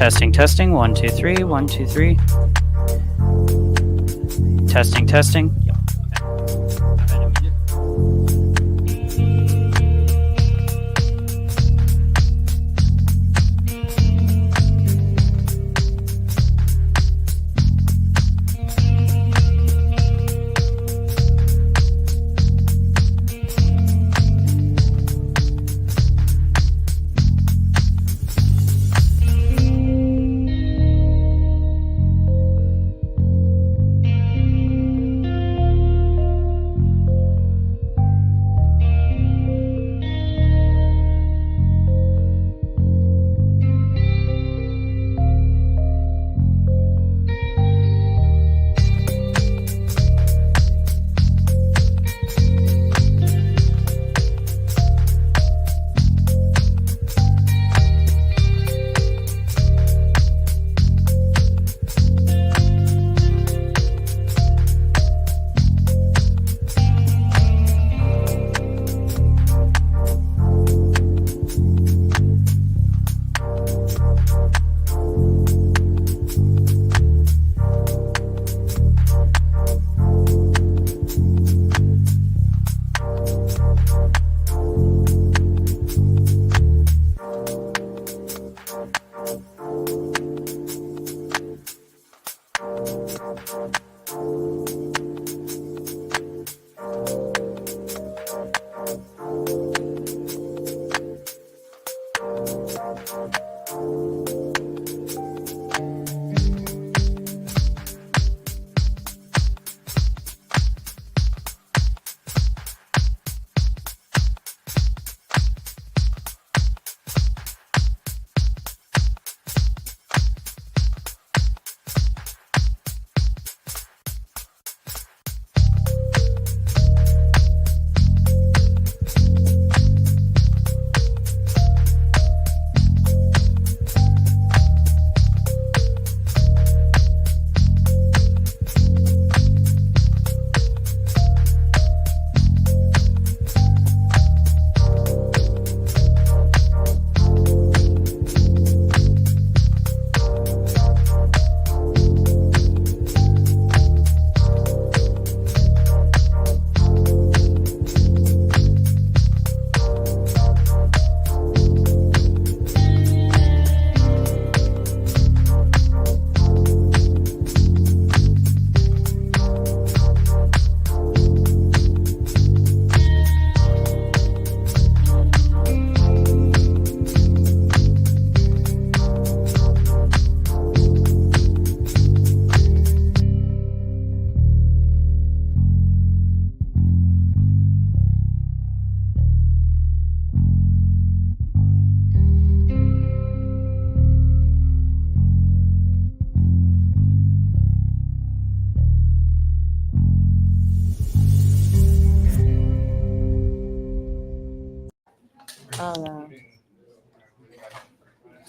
Testing, testing. 1, 2, 3. 1, 2, 3. Testing, testing.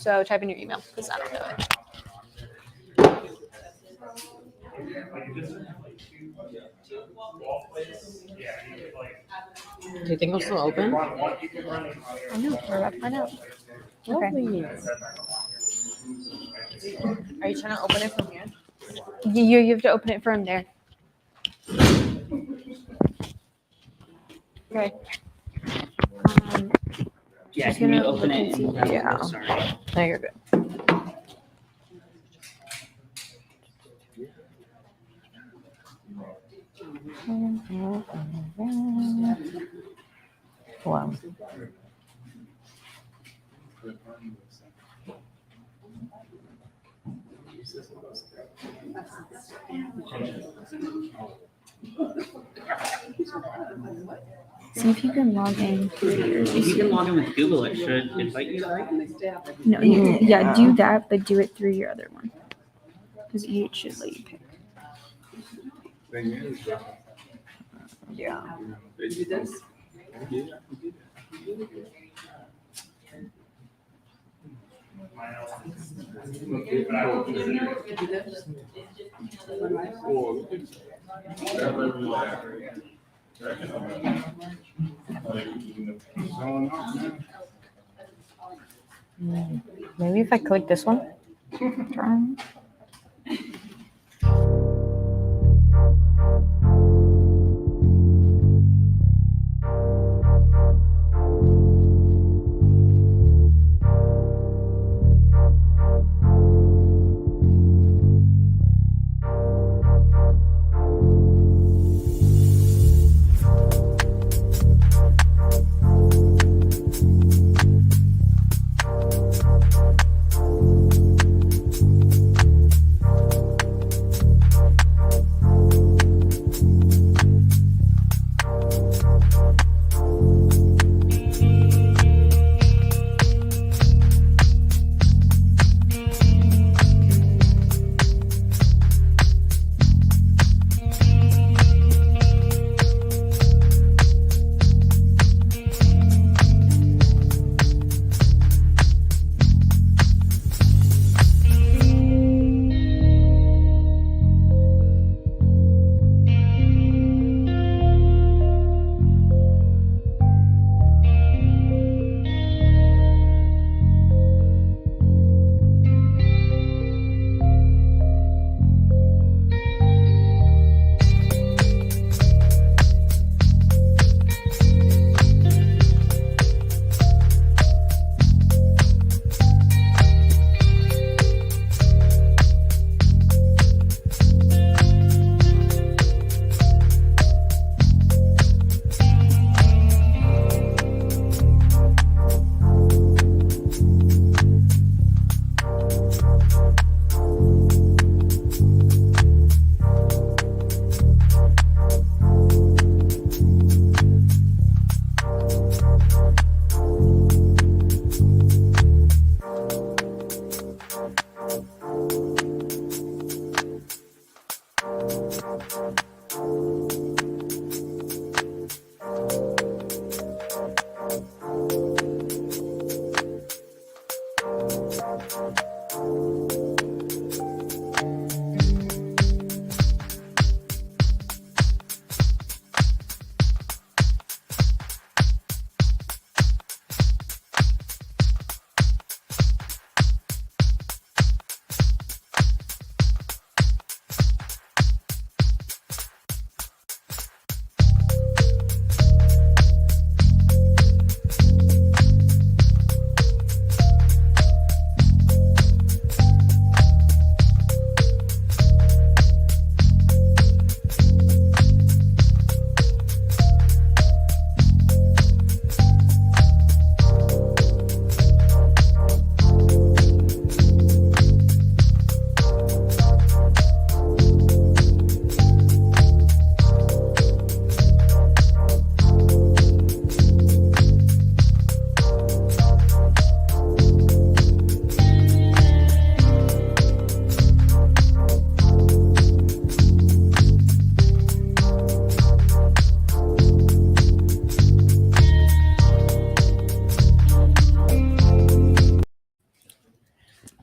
So type in your email because I don't know it. Do you think it'll still open? I know. We're about to find out. Okay. Are you trying to open it from here? You have to open it from there. Okay. Yeah, Just can you gonna open look it? and see. And Yeah. Sorry. No, you're good. Wow. See if you can log in through yours. If you can log in with Google, it should invite you, right? No, yeah, do that, but do it through your other one. Because it should let you pick. Yeah. Maybe if I click this one. Trying.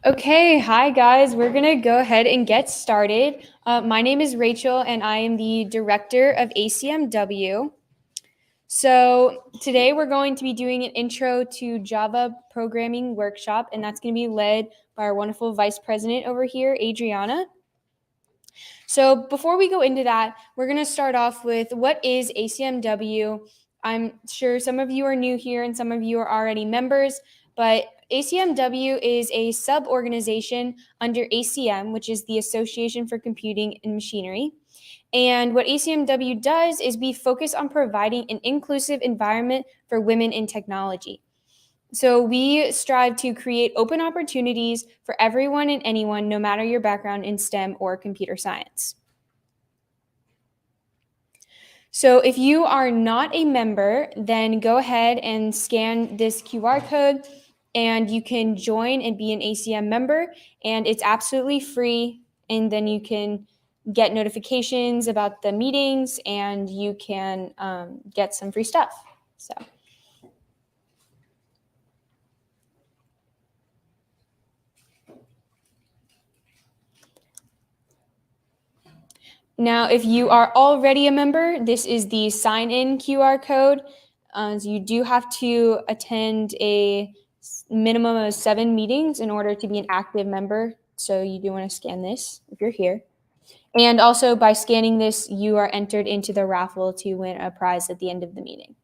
Okay, hi guys. We're going to go ahead and get started. My name is Rachel and I am the director of ACM-W. So today we're going to be doing an intro to Java programming workshop, and that's going to be led by our wonderful vice president over here, Adriana. So before we go into that, we're going to start off with what is ACM-W. I'm sure some of you are new here and some of you are already members, but ACM-W is a sub-organization under ACM, which is the Association for Computing and Machinery. And what ACM-W does is we focus on providing an inclusive environment for women in technology. So we strive to create open opportunities for everyone and anyone, no matter your background in STEM or computer science. So if you are not a member, then go ahead and scan this QR code and you can join and be an ACM member, and it's absolutely free. And then you can get notifications about the meetings and you can get some free stuff. So. Now, if you are already a member, this is the sign-in QR code. So you do have to attend a minimum of 7 meetings in order to be an active member. So you do want to scan this if you're here. And also by scanning this, you are entered into the raffle to win a prize at the end of the meeting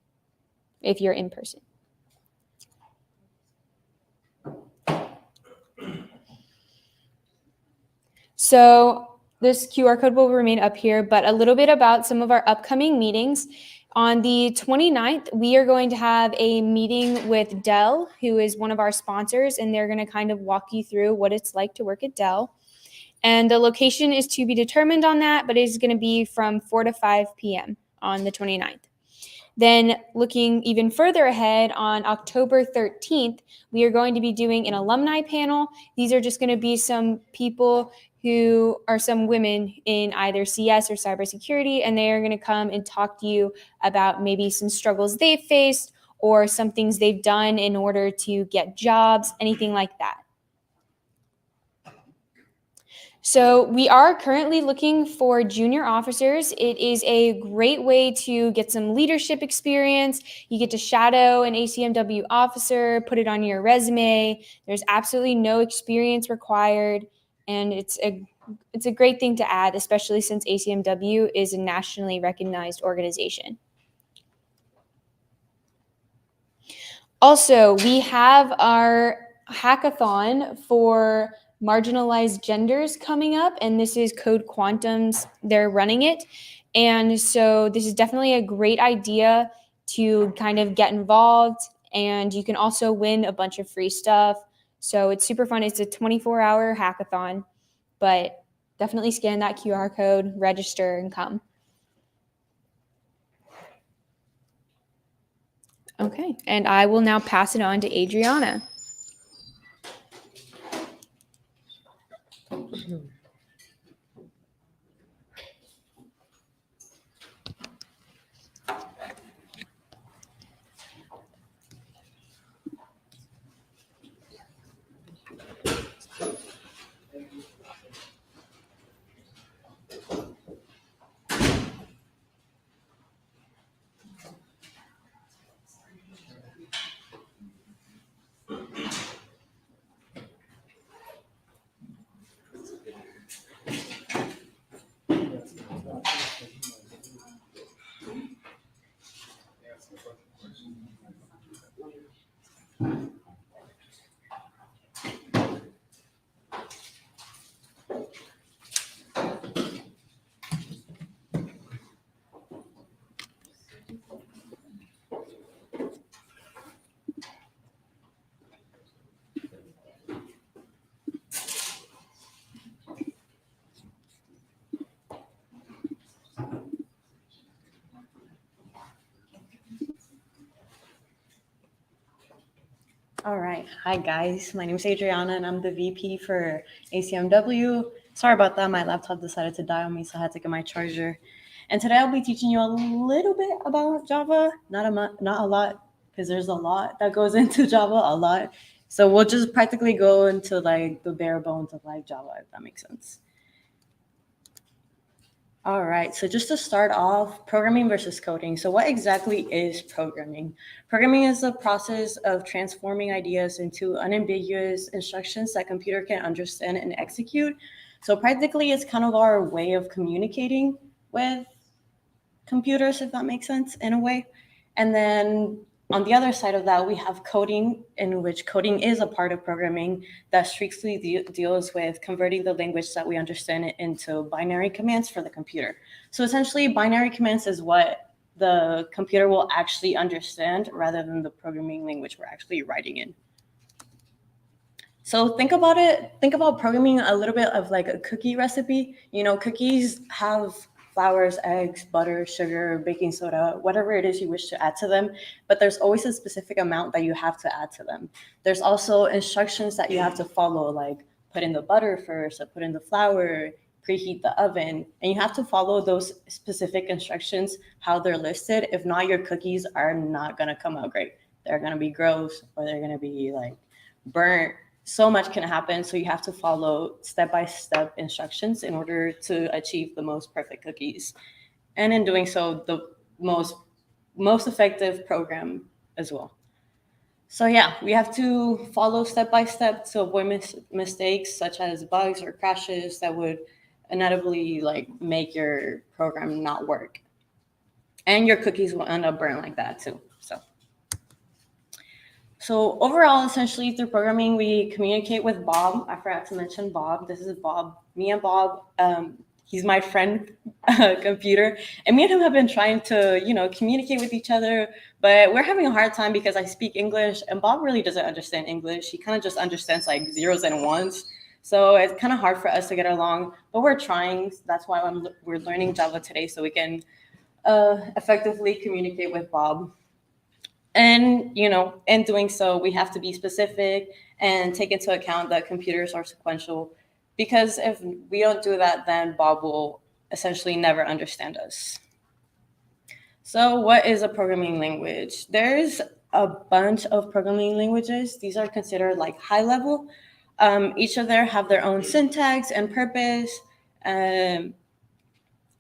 if you're in person. So this QR code will remain up here, but a little bit about some of our upcoming meetings. On the 29th, we are going to have a meeting with Dell, who is one of our sponsors, and they're going to kind of walk you through what it's like to work at Dell. And the location is to be determined on that, but it is going to be from 4 to 5 p.m. on the 29th. Then looking even further ahead, on October 13th, we are going to be doing an alumni panel. These are just going to be some people who are some women in either CS or cybersecurity, and they are going to come and talk to you about maybe some struggles they've faced or some things they've done in order to get jobs, anything like that. So we are currently looking for junior officers. It is a great way to get some leadership experience. You get to shadow an ACM-W officer, put it on your resume. There's absolutely no experience required, and it's a great thing to add, especially since ACM-W is a nationally recognized organization. Also, we have our hackathon for marginalized genders coming up, and this is Code Quantum's, they're running it. And so this is definitely a great idea to kind of get involved, and you can also win a bunch of free stuff. So it's super fun. It's a 24-hour hackathon, but definitely scan that QR code, register, and come. Okay, and I will now pass it on to Adriana. All right. Hi, guys. My name is Adriana, and I'm the VP for ACM-W. Sorry about that. My laptop decided to die on me, so I had to get my charger. And today I'll be teaching you a little bit about Java. Not a lot, because there's a lot that goes into Java, a lot. So we'll just practically go into like the bare bones of like Java, if that makes sense. All right, so just to start off, programming versus coding. So what exactly is programming? Programming is the process of transforming ideas into unambiguous instructions that computer can understand and execute. So practically, it's kind of our way of communicating with computers, if that makes sense, in a way. And then on the other side of that, we have coding, in which coding is a part of programming that strictly deals with converting the language that we understand into binary commands for the computer. So essentially, binary commands is what the computer will actually understand rather than the programming language we're actually writing in. So think about it. Think about programming a little bit of like a cookie recipe. You know, cookies have flours, eggs, butter, sugar, baking soda, whatever it is you wish to add to them. But there's always a specific amount that you have to add to them. There's also instructions that you have to follow, like put in the butter first, or put in the flour, preheat the oven. And you have to follow those specific instructions, how they're listed. If not, your cookies are not going to come out great. They're going to be gross, or they're going to be like burnt. So much can happen. So you have to follow step-by-step instructions in order to achieve the most perfect cookies. And in doing so, the most effective program as well. So yeah, we have to follow step by step to avoid mistakes such as bugs or crashes that would inevitably like make your program not work. And your cookies will end up burnt like that too. So overall, essentially through programming, we communicate with Bob. I forgot to mention Bob. This is Bob. Me and Bob, he's my friend computer. And me and him have been trying to, communicate with each other, but we're having a hard time because I speak English and Bob really doesn't understand English. He kind of just understands like zeros and ones. So it's kind of hard for us to get along, but we're trying. That's why we're learning Java today so we can effectively communicate with Bob. And, in doing so, we have to be specific and take into account that computers are sequential, because if we don't do that, then Bob will essentially never understand us. So what is a programming language? There's a bunch of programming languages. These are considered like high level. Each of them have their own syntax and purpose. And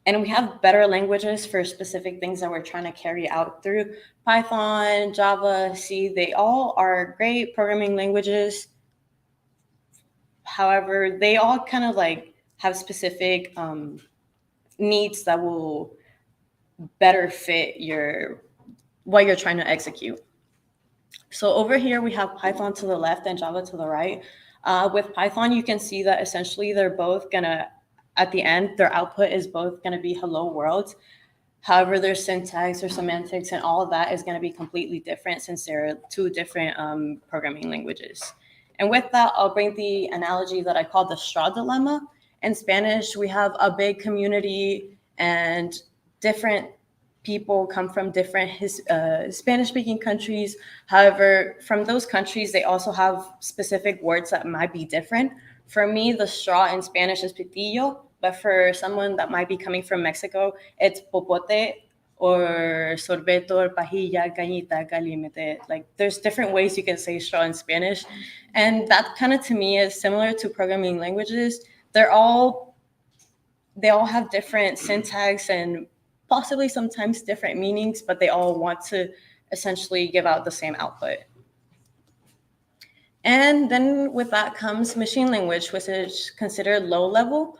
we have better languages for specific things that we're trying to carry out through Python, Java, C. They all are great programming languages. However, they all kind of like have specific needs that will better fit what you're trying to execute. So over here, we have Python to the left and Java to the right. With Python, you can see that essentially they're both gonna, at the end, their output is both going to be hello world. However, their syntax or semantics and all of that is going to be completely different since they're two different programming languages. And with that, I'll bring the analogy that I call the straw dilemma. In Spanish, we have a big community and different people come from different Spanish-speaking countries. However, from those countries, they also have specific words that might be different. For me, the straw in Spanish is pitillo, but for someone that might be coming from Mexico, it's popote or sorbeto or pajilla, cañita, calimete. Like there's different ways you can say straw in Spanish. And that kind of to me is similar to programming languages. They all have different syntax and possibly sometimes different meanings, but they all want to essentially give out the same output. And then with that comes machine language, which is considered low level.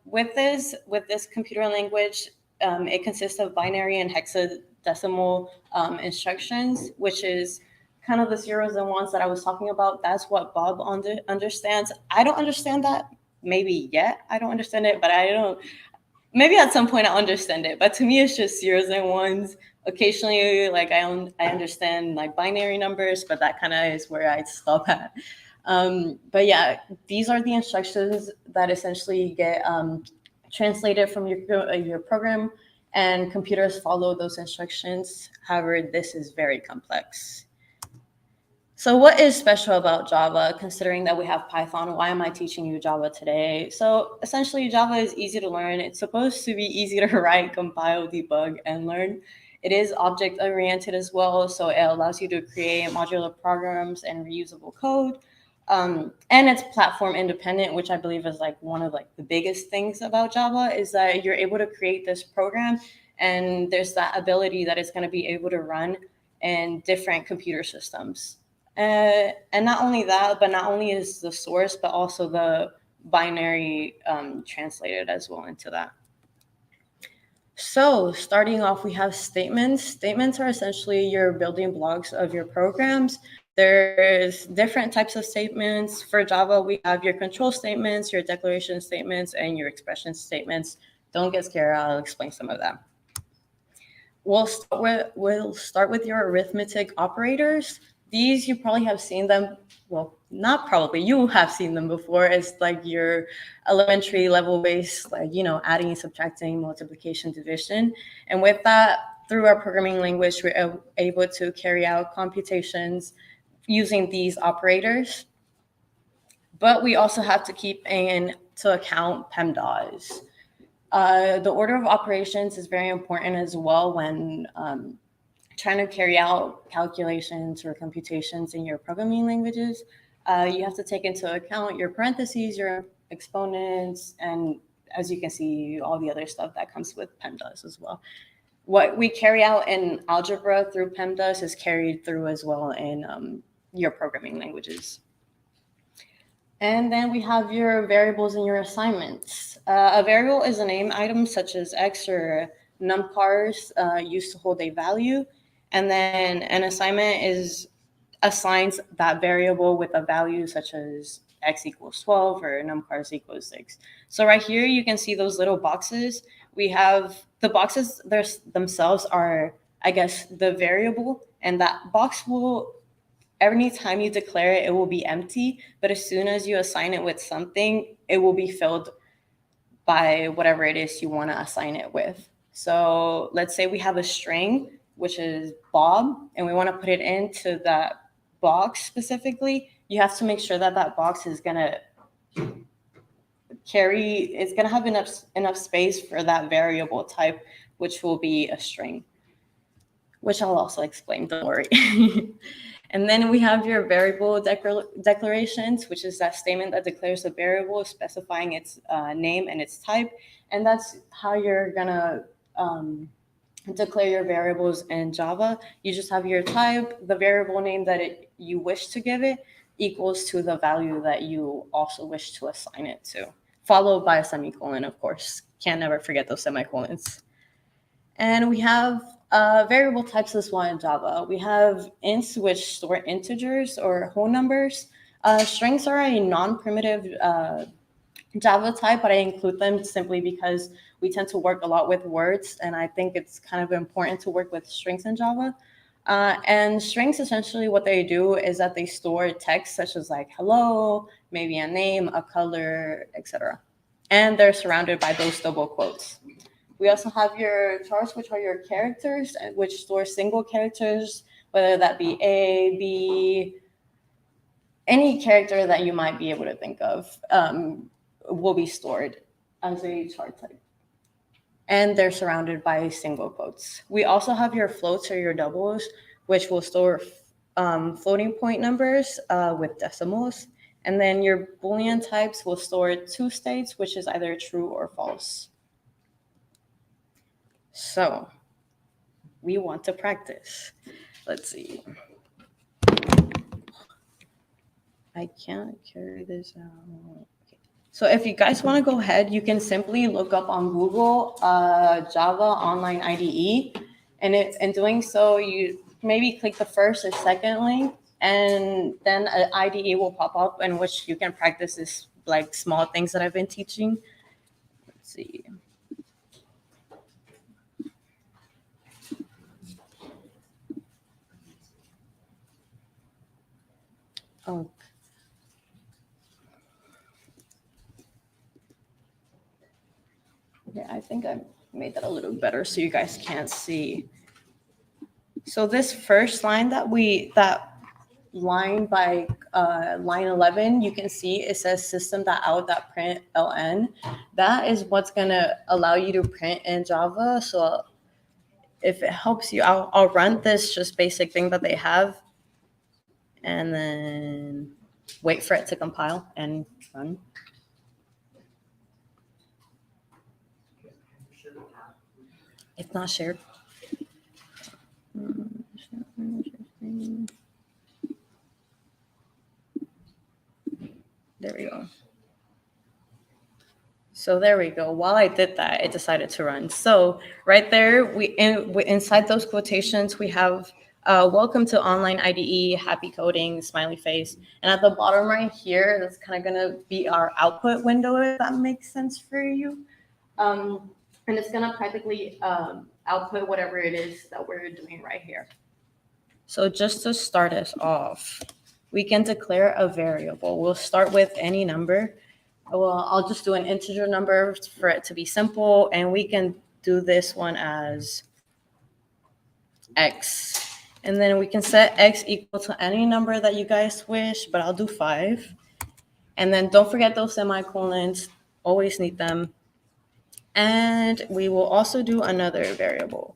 With this computer language, it consists of binary and hexadecimal instructions, which is kind of the zeros and ones that I was talking about. That's what Bob understands. I don't understand that. Maybe yet I don't understand it, but I don't. Maybe at some point I'll understand it. But to me, it's just zeros and ones. Occasionally, like I understand like binary numbers, but that kind of is where I'd stop at. But yeah, these are the instructions that essentially get translated from your program, and computers follow those instructions. However, this is very complex. So what is special about Java, considering that we have Python? Why am I teaching you Java today? So essentially, Java is easy to learn. It's supposed to be easy to write, compile, debug, and learn. It is object-oriented as well, so it allows you to create modular programs and reusable code. And it's platform independent, which I believe is like one of like the biggest things about Java is that you're able to create this program, and there's that ability that it's going to be able to run in different computer systems. And not only that, but not only is the source, but also the binary translated as well into that. So starting off, we have statements. Statements are essentially your building blocks of your programs. There's different types of statements. For Java, we have your control statements, your declaration statements, and your expression statements. Don't get scared, I'll explain some of them. We'll start with your arithmetic operators. These, you probably have seen them. Well, not probably, you have seen them before. It's like your elementary level based, like, adding, subtracting, multiplication, division. And with that, through our programming language, we're able to carry out computations using these operators. But we also have to keep into account PEMDAS. The order of operations is very important as well when trying to carry out calculations or computations in your programming languages. You have to take into account your parentheses, your exponents, and as you can see, all the other stuff that comes with PEMDAS as well. what we carry out in algebra through PEMDAS is carried through as well in your programming languages. And then we have your variables and your assignments. A variable is a name item such as X or numpars used to hold a value. And then an assignment assigns that variable with a value such as X equals 12 or numpars equals 6. So right here, you can see those little boxes. We have the boxes themselves are, I guess, the variable, and that box will, every time you declare it, it will be empty. But as soon as you assign it with something, it will be filled by whatever it is you want to assign it with. So let's say we have a string, which is Bob, and we want to put it into that box specifically. You have to make sure that that box is going to it's going to have enough space for that variable type, which will be a string, which I'll also explain, don't worry. And then we have your variable declarations, which is that statement that declares a variable, specifying its name and its type. And that's how you're going to declare your variables in Java. You just have your type, the variable name that you wish to give it, equals to the value that you also wish to assign it to, followed by a semicolon, of course. Can't never forget those semicolons. And we have variable types as well in Java. We have ints, which store integers or whole numbers. Strings are a non-primitive Java type, but I include them simply because we tend to work a lot with words, and I think it's kind of important to work with strings in Java. And strings, essentially what they do is that they store text such as like hello, maybe a name, a color, etc. And they're surrounded by those double quotes. We also have your chars, which are your characters, which store single characters, whether that be A, B, any character that you might be able to think of will be stored as a char type. And they're surrounded by single quotes. We also have your floats or your doubles, which will store floating point numbers with decimals. And then your Boolean types will store two states, which is either true or false. So we want to practice. Let's see. I can't carry this out. Okay. So if you guys want to go ahead, you can simply look up on Google Java Online IDE. And in doing so, you maybe click the first or second link, and then an IDE will pop up in which you can practice this like small things that I've been teaching. Let's see. Oh. Yeah, I think I made that a little better so you guys can't see. So this first line that line by line 11, you can see it says system.out.println. That is what's gonna allow you to print in Java. So if it helps you, I'll run this just basic thing that they have, and then wait for it to compile and run. It's not shared. There we go. So there we go. While I did that, it decided to run. So right there, inside those quotations, we have welcome to Online IDE, happy coding, smiley face. And at the bottom right here, that's kind of going to be our output window, if that makes sense for you. And it's going to practically output whatever it is that we're doing right here. So just to start us off, we can declare a variable. We'll start with any number. Well, I'll just do an integer number for it to be simple, and we can do this one as X. And then we can set X equal to any number that you guys wish, but I'll do 5. And then don't forget those semicolons, always need them. And we will also do another variable,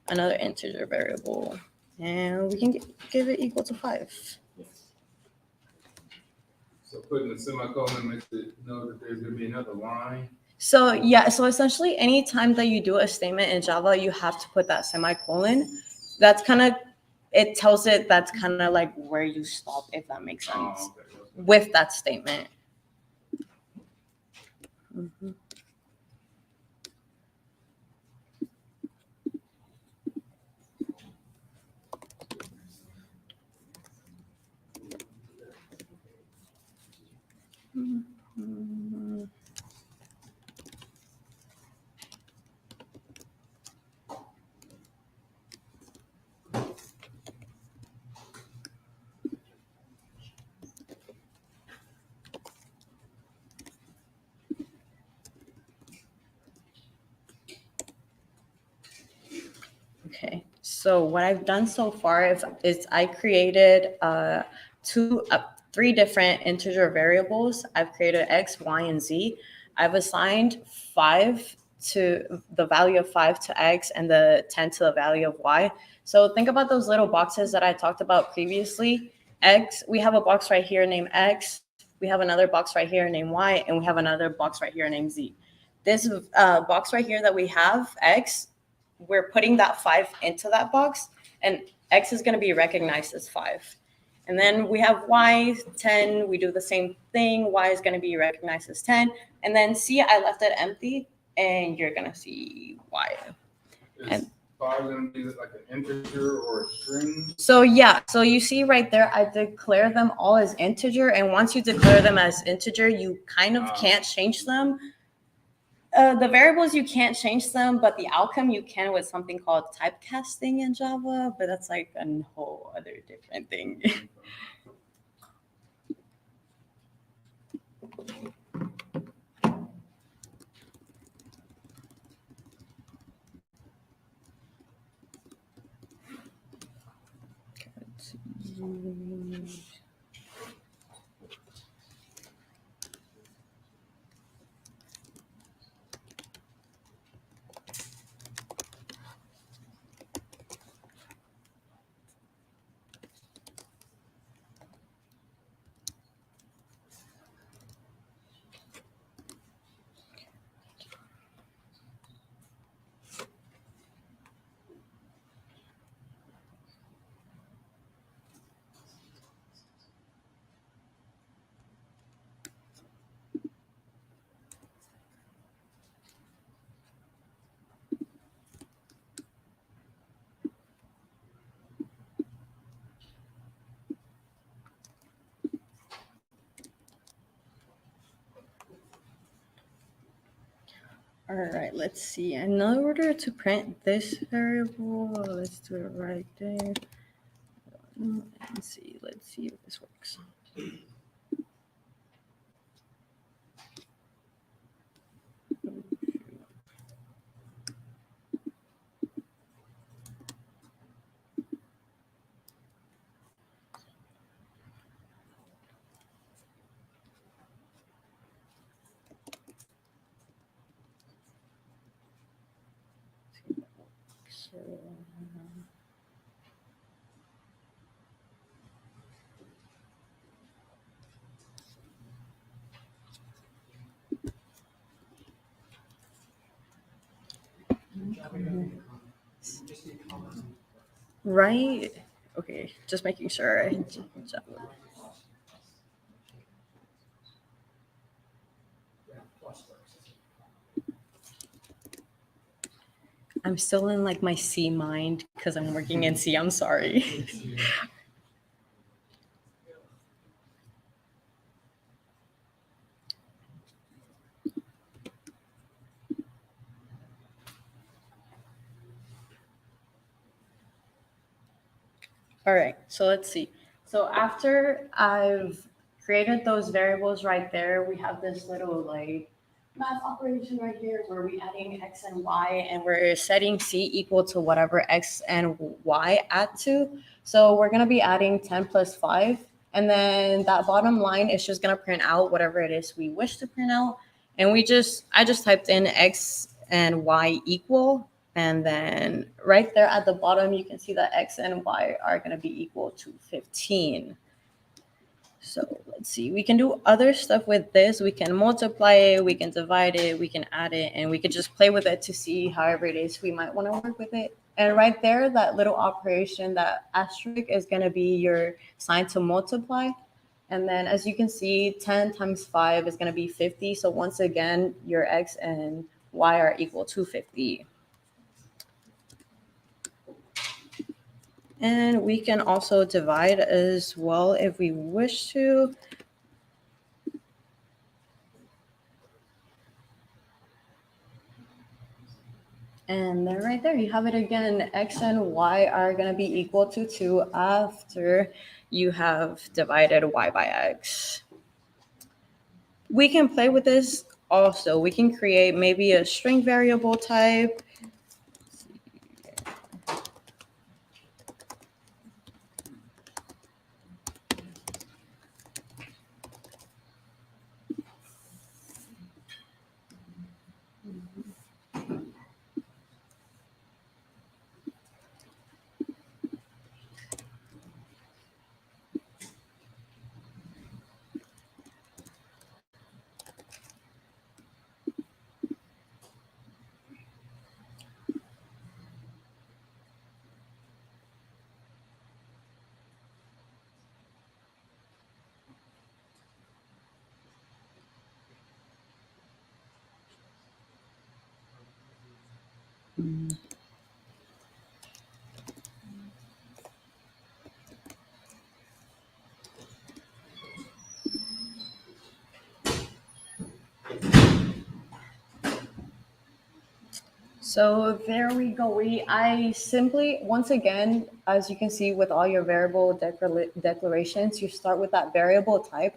another integer variable, and we can give it equal to 5. So putting a semicolon makes it know that there's going to be another line. So yeah, so essentially anytime that you do a statement in Java, you have to put that semicolon. That's kind of, it tells it that's kind of like where you stop, if that makes sense, with that statement. Mhm. Mhm. Okay, so what I've done so far is I created three different integer variables. I've created x, y, and z. I've assigned 5 to the value of 5 to x and the 10 to the value of y. So think about those little boxes that I talked about previously. X, we have a box right here named x, we have another box right here named y, and we have another box right here named z. This box right here that we have, x, we're putting that 5 into that box, and x is going to be recognized as 5. And then we have y, 10. We do the same thing. Y is going to be recognized as 10. And then C, I left it empty, and you're going to see y. Is 5 going to be like an integer or a string? So yeah, so you see right there, I declare them all as integer. And once you declare them as integer, you kind of can't change them. The variables, you can't change them, but the outcome you can with something called typecasting in Java, but that's like a whole other different thing. All right, let's see. In order to print this variable, let's do it right there. Let's see if this works. So, right? Okay, just making sure. I'm still in like my C mind because I'm working in C. I'm sorry. All right, so let's see. So after I've created those variables right there, we have this little like math operation right here where we're adding x and y, and we're setting c equal to whatever x and y add to. So we're going to be adding 10 plus 5. And then that bottom line is just going to print out whatever it is we wish to print out. And I just typed in x and y equal. And then right there at the bottom, you can see that x and y are going to be equal to 15. So let's see, we can do other stuff with this. We can multiply it, we can divide it, we can add it, and we can just play with it to see however it is we might want to work with it. And right there, that little operation, that asterisk is going to be your sign to multiply. And then as you can see, 10 times 5 is going to be 50. So once again, your x and y are equal to 50. And we can also divide as well if we wish to. And then right there, you have it again. X and y are going to be equal to 2 after you have divided y by x. We can play with this also. We can create maybe a string variable type. So there we go. I simply, once again, as you can see with all your variable declarations, you start with that variable type.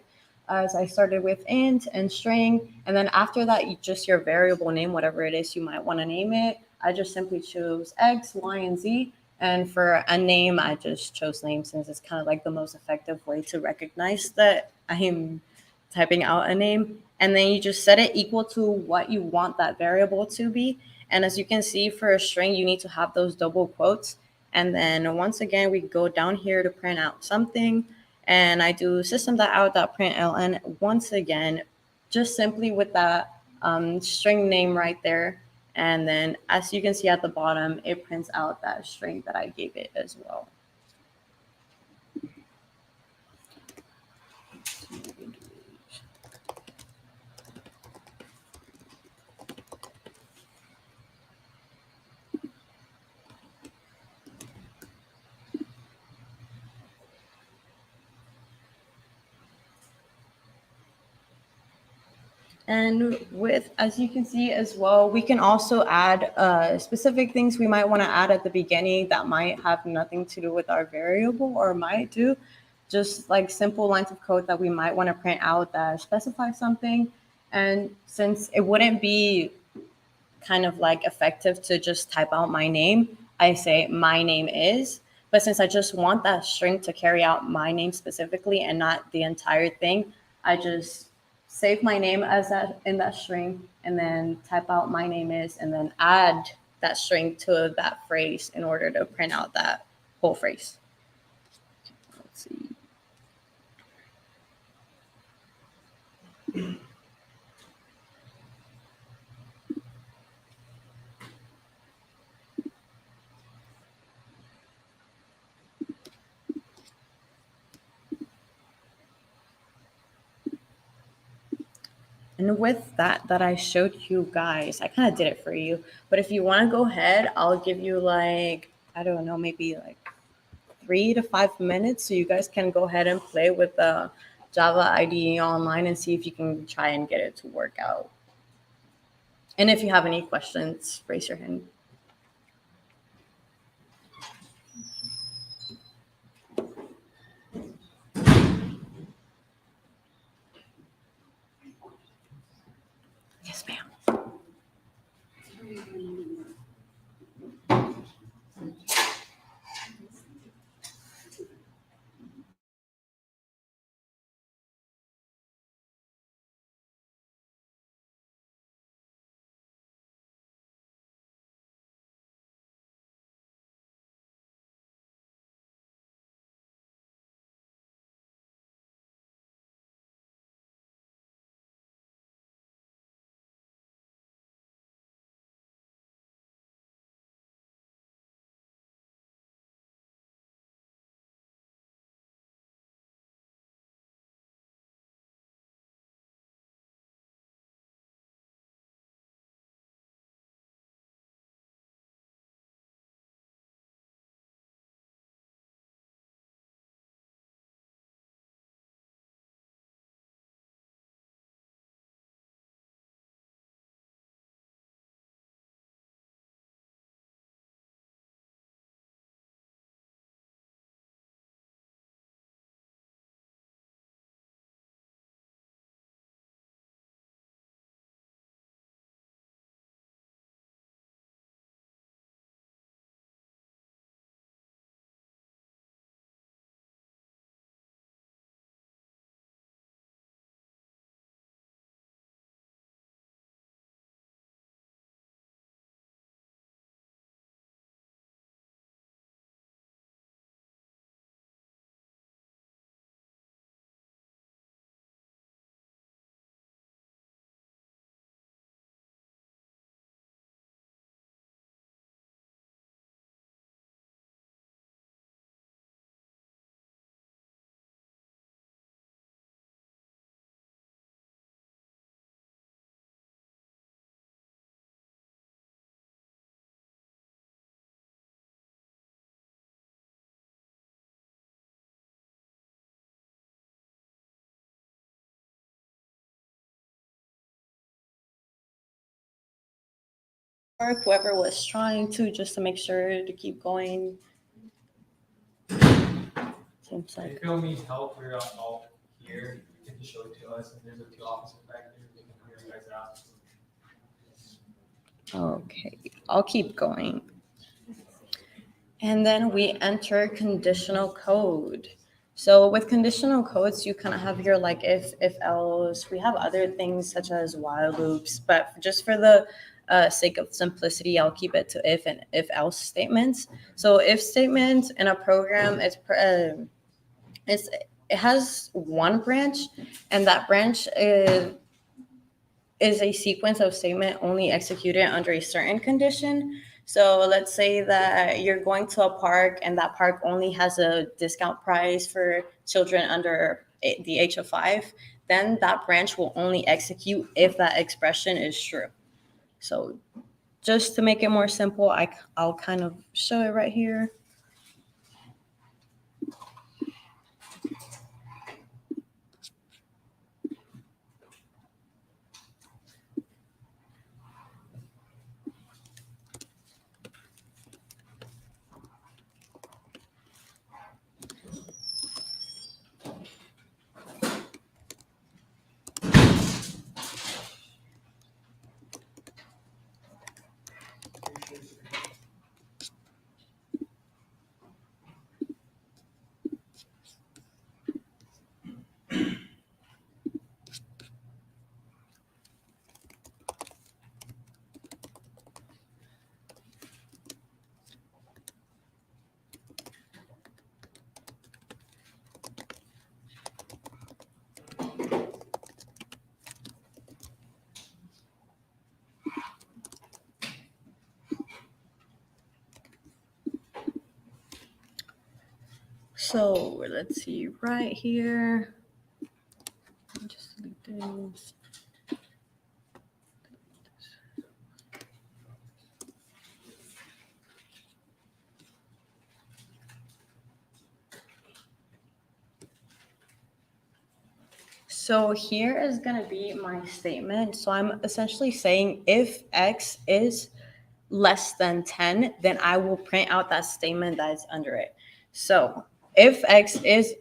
As I started with int and string, and then after that, just your variable name, whatever it is you might want to name it. I just simply chose X, Y, and Z. And for a name, I just chose name since it's kind of like the most effective way to recognize that I am typing out a name. And then you just set it equal to what you want that variable to be. And as you can see, for a string, you need to have those double quotes. And then once again, we go down here to print out something. And I do system.out.println once again, just simply with that string name right there. And then as you can see at the bottom, it prints out that string that I gave it as well. And with, as you can see as well, we can also add specific things we might want to add at the beginning that might have nothing to do with our variable or might do. Just like simple lines of code that we might want to print out that specify something. And since it wouldn't be kind of like effective to just type out my name, I say my name is. But since I just want that string to carry out my name specifically and not the entire thing, I just save my name as that in that string and then type out my name is and then add that string to that phrase in order to print out that whole phrase. Let's see. And with that I showed you guys, I kind of did it for you. But if you want to go ahead, I'll give you like, I don't know, maybe like 3 to 5 minutes so you guys can go ahead and play with the Java IDE online and see if you can try and get it to work out. And if you have any questions, raise your hand. Yes, ma'am. work, whoever was trying to, just to make sure to keep going. Seems If like, you all need help, we're all here. You can just show it to us, and there's a 2 officers back there. They can hear you guys out. okay, I'll keep going. And then we enter conditional code. So with conditional codes, you kind of have your like if else. We have other things such as while loops, but just for the sake of simplicity, I'll keep it to if and if else statements. So if statements in a program, it has one branch, and that branch is a sequence of statement only executed under a certain condition. So let's say that you're going to a park and that park only has a discount price for children under the age of 5, then that branch will only execute if that expression is true. So just to make it more simple, I'll kind of show it right here. So let's see right here. Just delete this. So here is going to be my statement. So I'm essentially saying if X is less than 10, then I will print out that statement that is under it. So if X is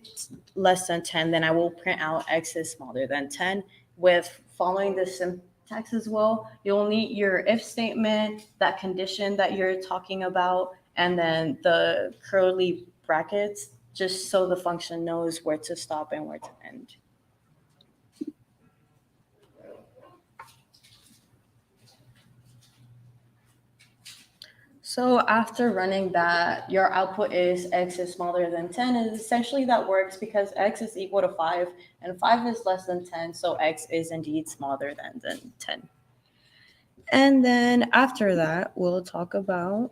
less than 10, then I will print out X is smaller than 10 with following the syntax as well. You'll need your if statement, that condition that you're talking about, and then the curly brackets, just so the function knows where to stop and where to end. So after running that, your output is X is smaller than 10. And essentially that works because X is equal to 5 and 5 is less than 10. So X is indeed smaller than 10. And then after that, we'll talk about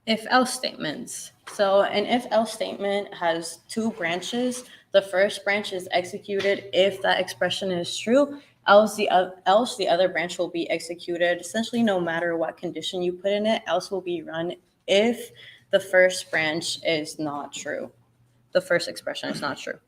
if else statements. So an if else statement has 2 branches. The first branch is executed if that expression is true, else the other branch will be executed essentially no matter what condition you put in it. Else will be run if the first branch is not true. The first expression is not true.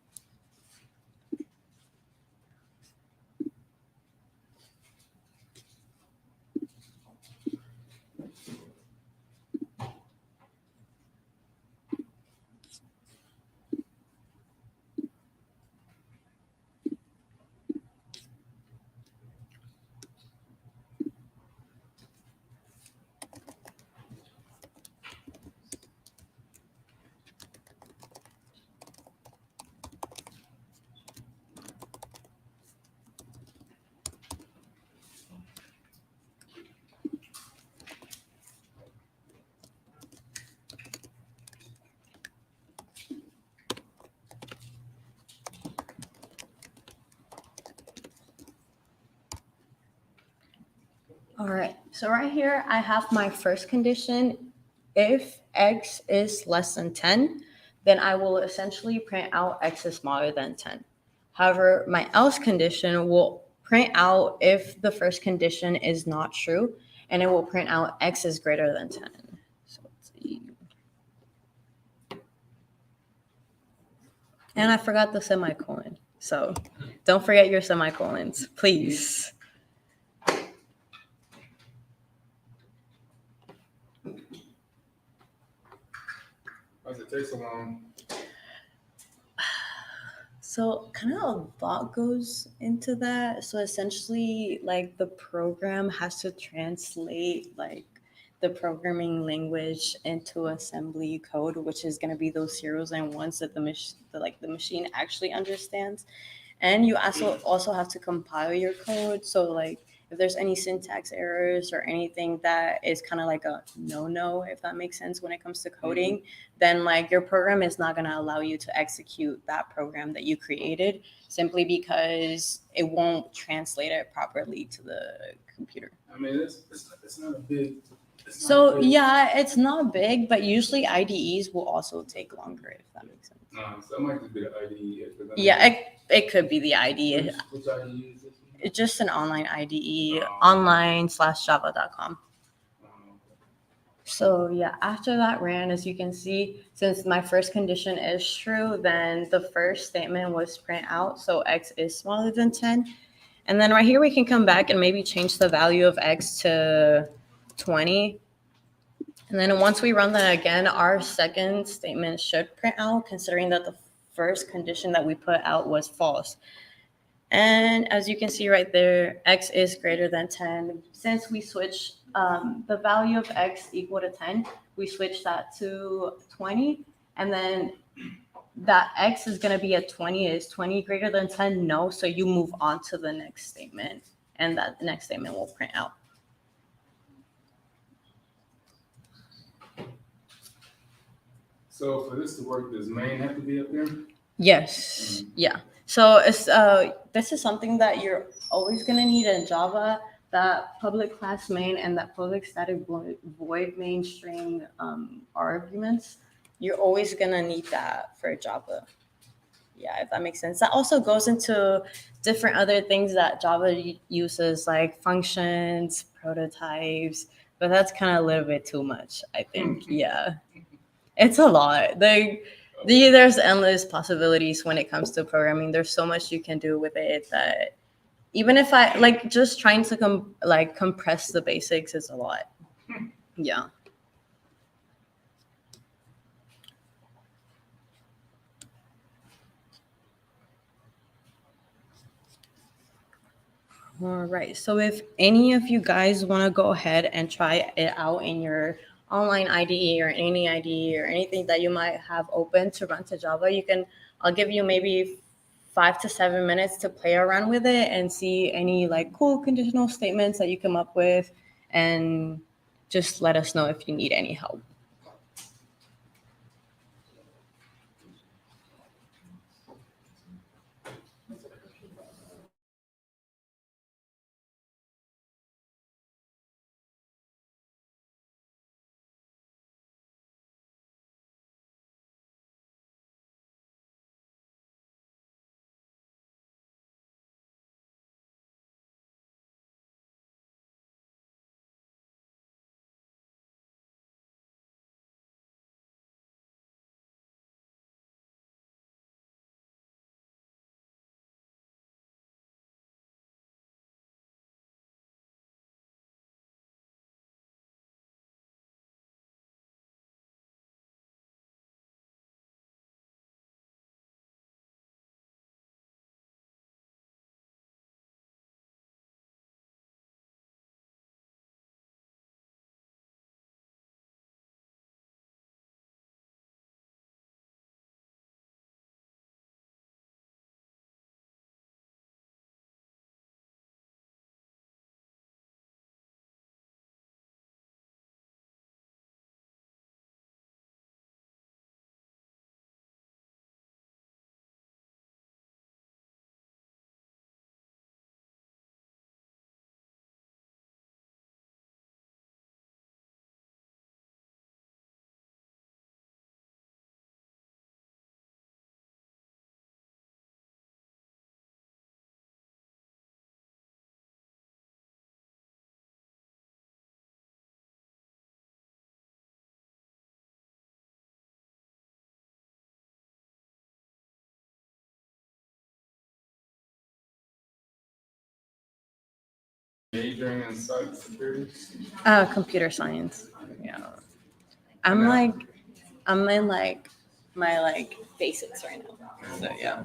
All right, so right here, I have my first condition. If X is less than 10, then I will essentially print out X is smaller than 10. However, my else condition will print out if the first condition is not true, and it will print out X is greater than 10. So let's see. And I forgot the semicolon. So don't forget your semicolons, please. Why does it take so long? So kind of a lot goes into that. So essentially, like the program has to translate like the programming language into assembly code, which is going to be those zeros and ones that the machine actually understands. And you also have to compile your code. So like if there's any syntax errors or anything that is kind of like a no, if that makes sense when it comes to coding, then like your program is not going to allow you to execute that program that you created simply because it won't translate it properly to the computer. I mean, it's not a big. It's not So big. yeah, it's not big, but usually IDEs will also take longer, if that makes sense. So it might just be the IDE. Yeah, it could be the IDE. Which IDE is this? It's just an online IDE, Oh. online/java.com. So yeah, after that ran, as you can see, since my first condition is true, then the first statement was print out. So x is smaller than 10. And then right here, we can come back and maybe change the value of x to 20. And then once we run that again, our second statement should print out, considering that the first condition that we put out was false. And as you can see right there, x is greater than 10. Since we switched the value of x equal to 10, we switch that to 20. And then that x is going to be at 20. Is 20 greater than 10? No. So you move on to the next statement, and that next statement will print out. So for this to work, does main have to be up there? Yes. Yeah. So it's this is something that you're always gonna need in Java. That public class main and that public static void main string arguments. You're always gonna need that for Java. Yeah, if that makes sense. That also goes into different other things that Java uses, like functions, prototypes. But that's kind of a little bit too much, I think. Yeah, it's a lot. There's endless possibilities when it comes to programming. There's so much you can do with it that even if I like just trying to compress the basics is a lot. Yeah. All right. So if any of you guys want to go ahead and try it out in your online IDE or any IDE or anything that you might have open to run to Java, I'll give you maybe 5 to 7 minutes to play around with it and see any like cool conditional statements that you come up with, and just let us know if you need any help. majoring in cybersecurity? Computer science. Yeah. I'm like, I'm in like my like basics right now. So yeah.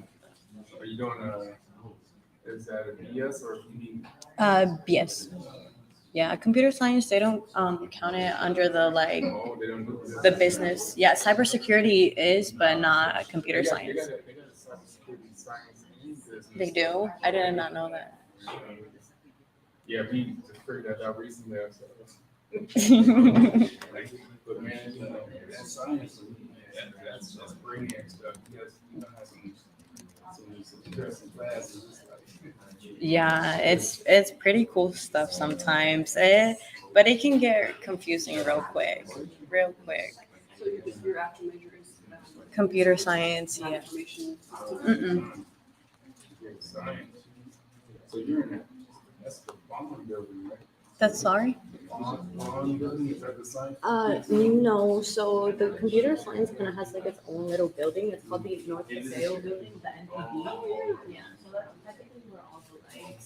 Are you doing is that a BS or a PD? BS. Yeah, computer science, they don't count it under the like Oh, they don't do this. the business. Yeah, cybersecurity is, but not computer They got science. cybersecurity science and business. They do? I did not know that. Yeah, we just figured that out recently ourselves. Like, but man, you know, that's science. That's brainiac stuff. Yes, you know, have some interesting classes. Yeah, it's pretty cool stuff sometimes. But it can get confusing real quick. Real quick. Your after major is Computer science, yeah. information. Mm-mm. Science. So you're in that. That's the bond building, right? That's sorry? Bond building, is that the science? No. So the computer science kind of has like its own little building. It's called the North Paseo building, the NPB. Yeah. So that technically we're also like.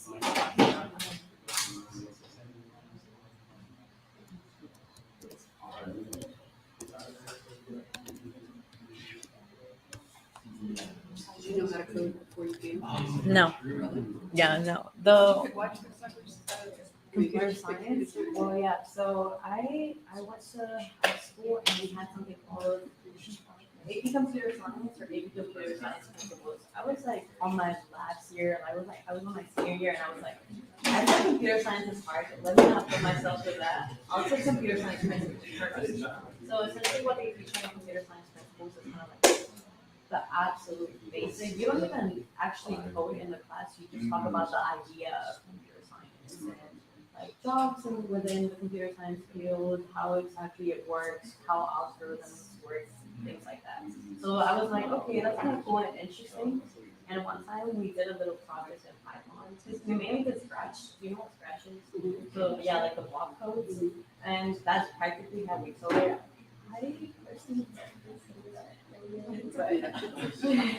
Did you know how to code before you came? No. Yeah, no. The Why Computer science? Oh yeah, so I went to high school and we had something called AP Computer Science or AP Computer Science principles. I was like on my last year, I was on my senior year and I was like, I think computer science is hard, let me not put myself through that. I'll take computer science principles first. So essentially what they teach in computer science principles is kind of like the absolute basic. You don't even actually code in the class, you just talk about the idea of computer science and like jobs and within the computer science field, how exactly it works, how algorithms work, things like that. So I was like, okay, that's kind of cool and interesting. And one time we did a little project in Python. We mainly did Scratch. Do you know what Scratch is? So yeah, like the block codes, and that's practically how we code it. I personally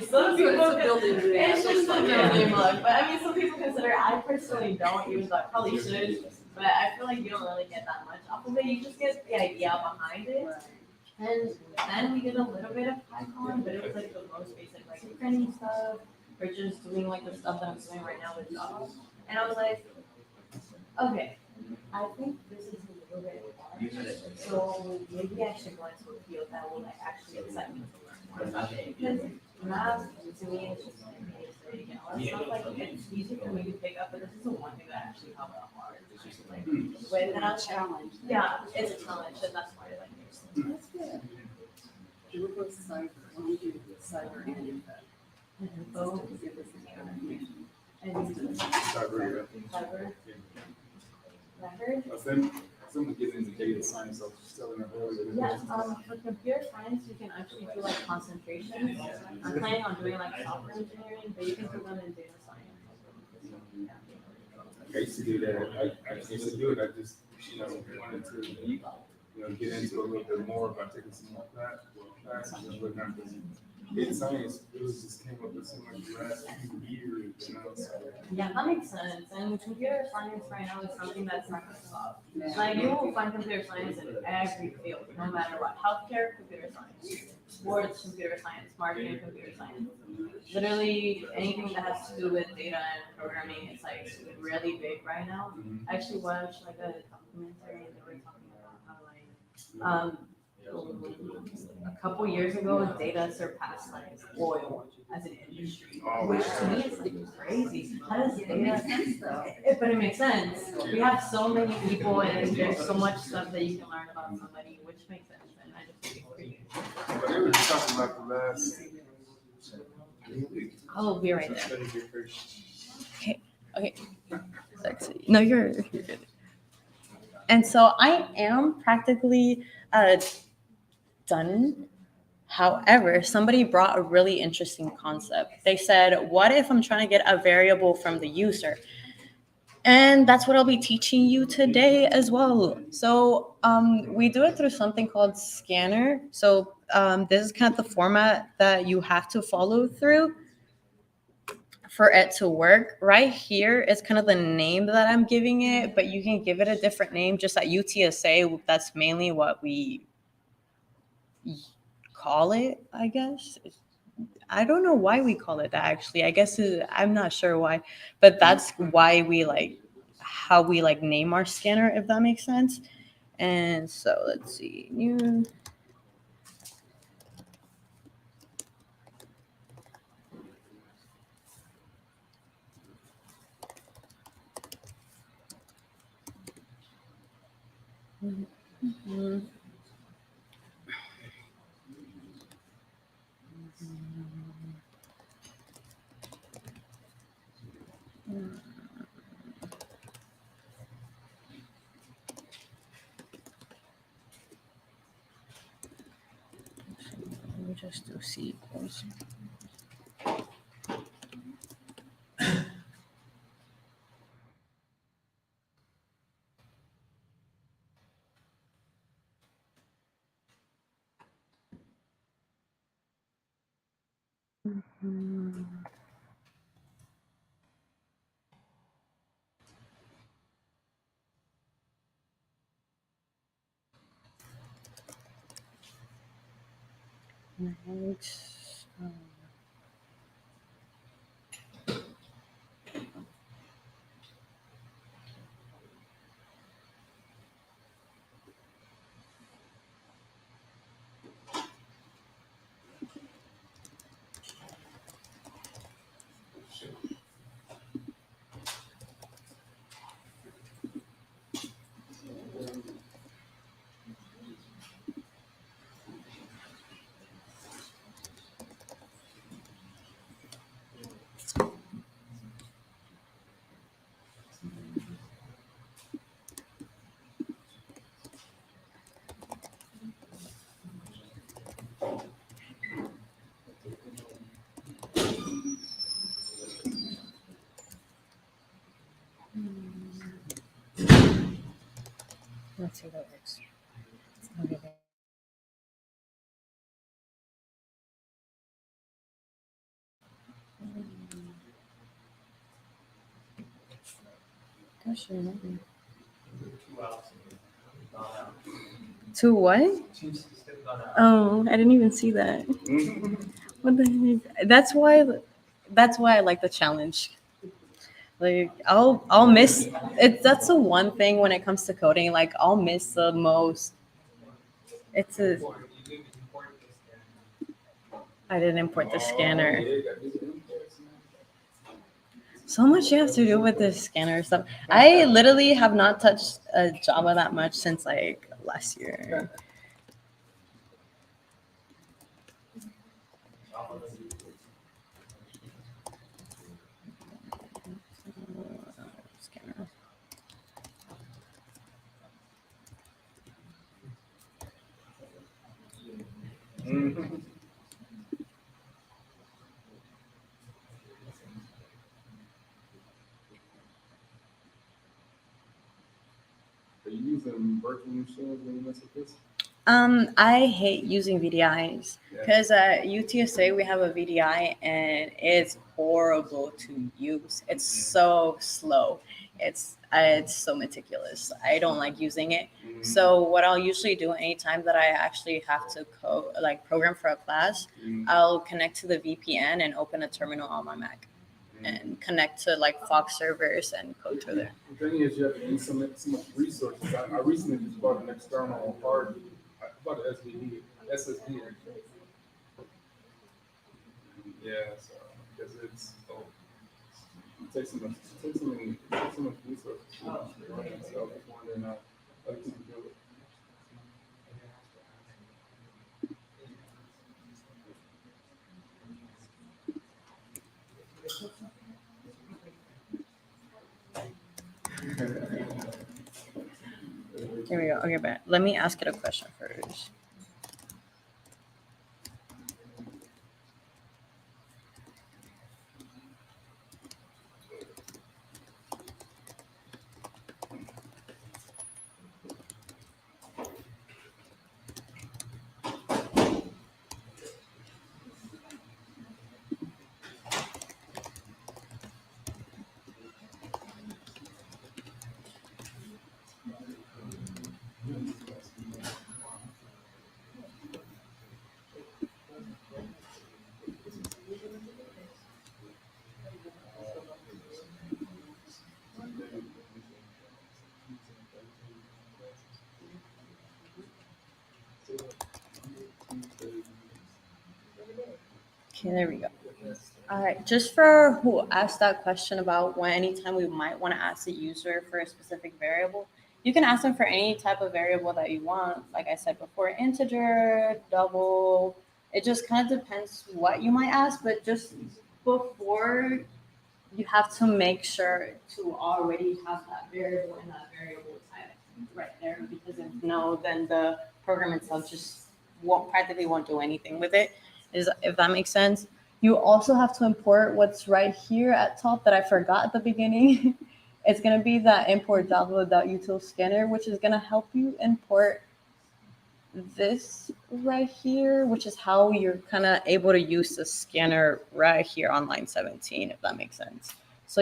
some people it's just a building block, but I mean some people consider I personally don't, even though I probably should, but I feel like you don't really get that much off of it. You just get the idea behind it. And then we did a little bit of Python, but it was like the most basic, like printing stuff, or just doing like the stuff that I'm doing right now with jobs. And I was like, okay, I think this is a little bit hard. So maybe I should go into a field that will like actually excite me to learn more about it. Because math to me is just like basic and all that stuff. Like it's easy for me to pick up, but this is the one thing that actually helped out hard. It's just like when that challenge. yeah, it's a challenge, and that's why I like it. That's good. You were both cyber, why don't you do cyber and info? Oh, Give us the information. and Cyber, cyber record. someone getting into data science, I was just telling her earlier. Yeah, for computer science, you can actually do like concentrations. I'm planning on doing like software engineering, but you can do them in data science. I used to do that. I used to do it. I just, wanted to, get into a little bit more by taking some more classes and whatnot. Because data science, it was just came up with so much the last few years, So. Yeah, that makes sense. And computer science right now is something that's not going to stop. Like you will find computer science in every field, no matter what. Healthcare, computer science. Sports, computer science. Marketing, computer science. Literally anything that has to do with data and programming is like really big right now. I actually watched like a documentary and they were talking about how like a couple years ago data surpassed like oil as an industry, which to me is like crazy. How does data but it makes sense. We have so many people and there's so much stuff that you can learn about somebody, which makes sense. And I just think it's pretty good. But they were just talking about the last. Oh, we'll be right there. Okay. Sexy. No, you're good. And so I am practically done. However, somebody brought a really interesting concept. They said, what if I'm trying to get a variable from the user? And that's what I'll be teaching you today as well. So we do it through something called Scanner. So this is kind of the format that you have to follow through. for it to work. Right here, it's kind of the name that I'm giving it, but you can give it a different name. Just at UTSA, that's mainly what we call it, I guess. I don't know why we call it that, actually. I guess I'm not sure why, but that's why we like how we like name our scanner, if that makes sense. And so let's see, new. Mhm. Let me just do C equals. Next, let's see if that works. Okay. Gosh, I remember. 2 hours. Gone out. To what? 2 systems gone out. Oh, I didn't even see that. What the heck? That's why I like the challenge. Like I'll miss it. That's the one thing when it comes to coding. Like I'll miss the most. It's a. You didn't import this then. I didn't import the scanner. So much you have to do with this scanner stuff. I literally have not touched Java that much since like last year. Scanner. Are you using virtual machines when you mess with this? I hate using VDIs because at UTSA we have a VDI and it's horrible to use. It's so slow. It's so meticulous. I don't like using it. So what I'll usually do anytime that I actually have to program for a class, I'll connect to the VPN and open a terminal on my Mac and connect to like Fox servers and code through there. The thing is, you have to use so much resources. I recently just bought an external hard. I bought an SSD actually. Yeah, so because it takes so much resources to run it. So I was wondering how other people do it. Here we go. Okay, but let me ask it a question first. Okay, there we go. All right, just for who asked that question about when anytime we might want to ask the user for a specific variable, you can ask them for any type of variable that you want. Like I said before, integer, double. It just kind of depends what you might ask, but just before you have to make sure to already have that variable and that variable type right there, because if no, then the program itself just won't do anything with it. If that makes sense. You also have to import what's right here at top that I forgot at the beginning. It's going to be that import .util scanner, which is going to help you import this right here, which is how you're kind of able to use the scanner right here on line 17, if that makes sense. So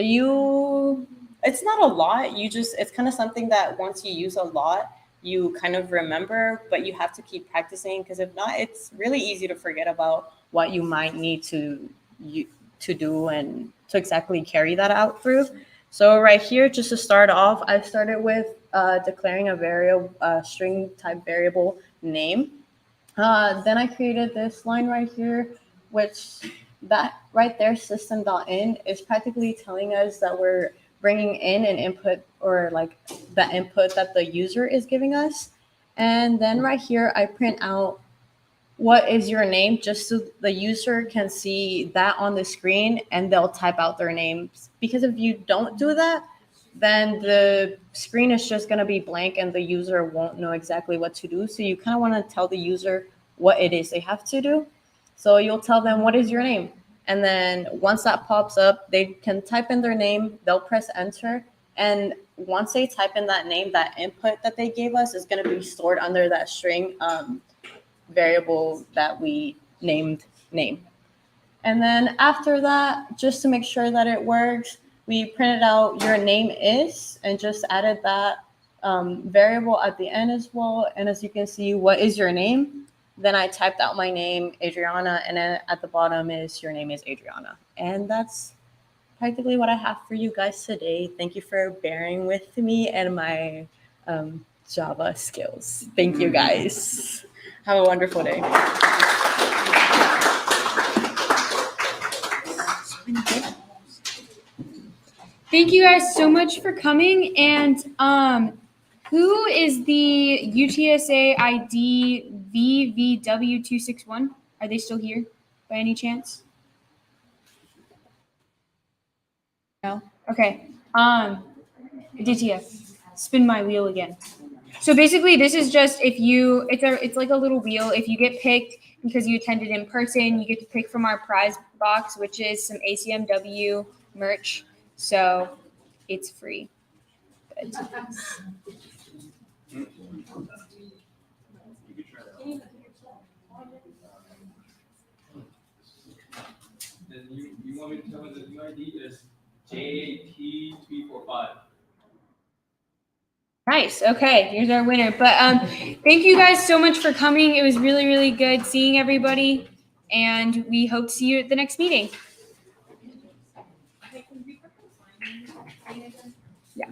it's not a lot. It's kind of something that once you use a lot, you kind of remember, but you have to keep practicing, because if not, it's really easy to forget about what you might need to do and to exactly carry that out through. So right here, just to start off, I started with declaring a variable, string type variable name. Then I created this line right here, which that right there, system.in, is practically telling us that we're bringing in an input, or like the input that the user is giving us. And then right here, I print out what is your name, just so the user can see that on the screen and they'll type out their names. Because if you don't do that, then the screen is just going to be blank and the user won't know exactly what to do. So you kind of want to tell the user what it is they have to do. So you'll tell them, what is your name? And then once that pops up, they can type in their name, they'll press enter. And once they type in that name, that input that they gave us is going to be stored under that string variable that we named name. And then after that, just to make sure that it works, we printed out your name is, and just added that variable at the end as well. And as you can see, what is your name? Then I typed out my name, Adriana, and then at the bottom is your name is Adriana. And that's practically what I have for you guys today. Thank you for bearing with me and my Java skills. Thank you guys. Have a wonderful day. Thank you guys so much for coming. And who is the UTSA ID VVW261? Are they still here by any chance? No? Okay. Aditya, spin my wheel again. So basically, this is just it's like a little wheel. If you get picked because you attended in person, you get to pick from our prize box, which is some ACM-W merch. So it's free. But Then you want me to tell me the new ID is JAT345. nice. Okay, here's our winner. But thank you guys so much for coming. It was really, really good seeing everybody, and we hope to see you at the next meeting. Yeah.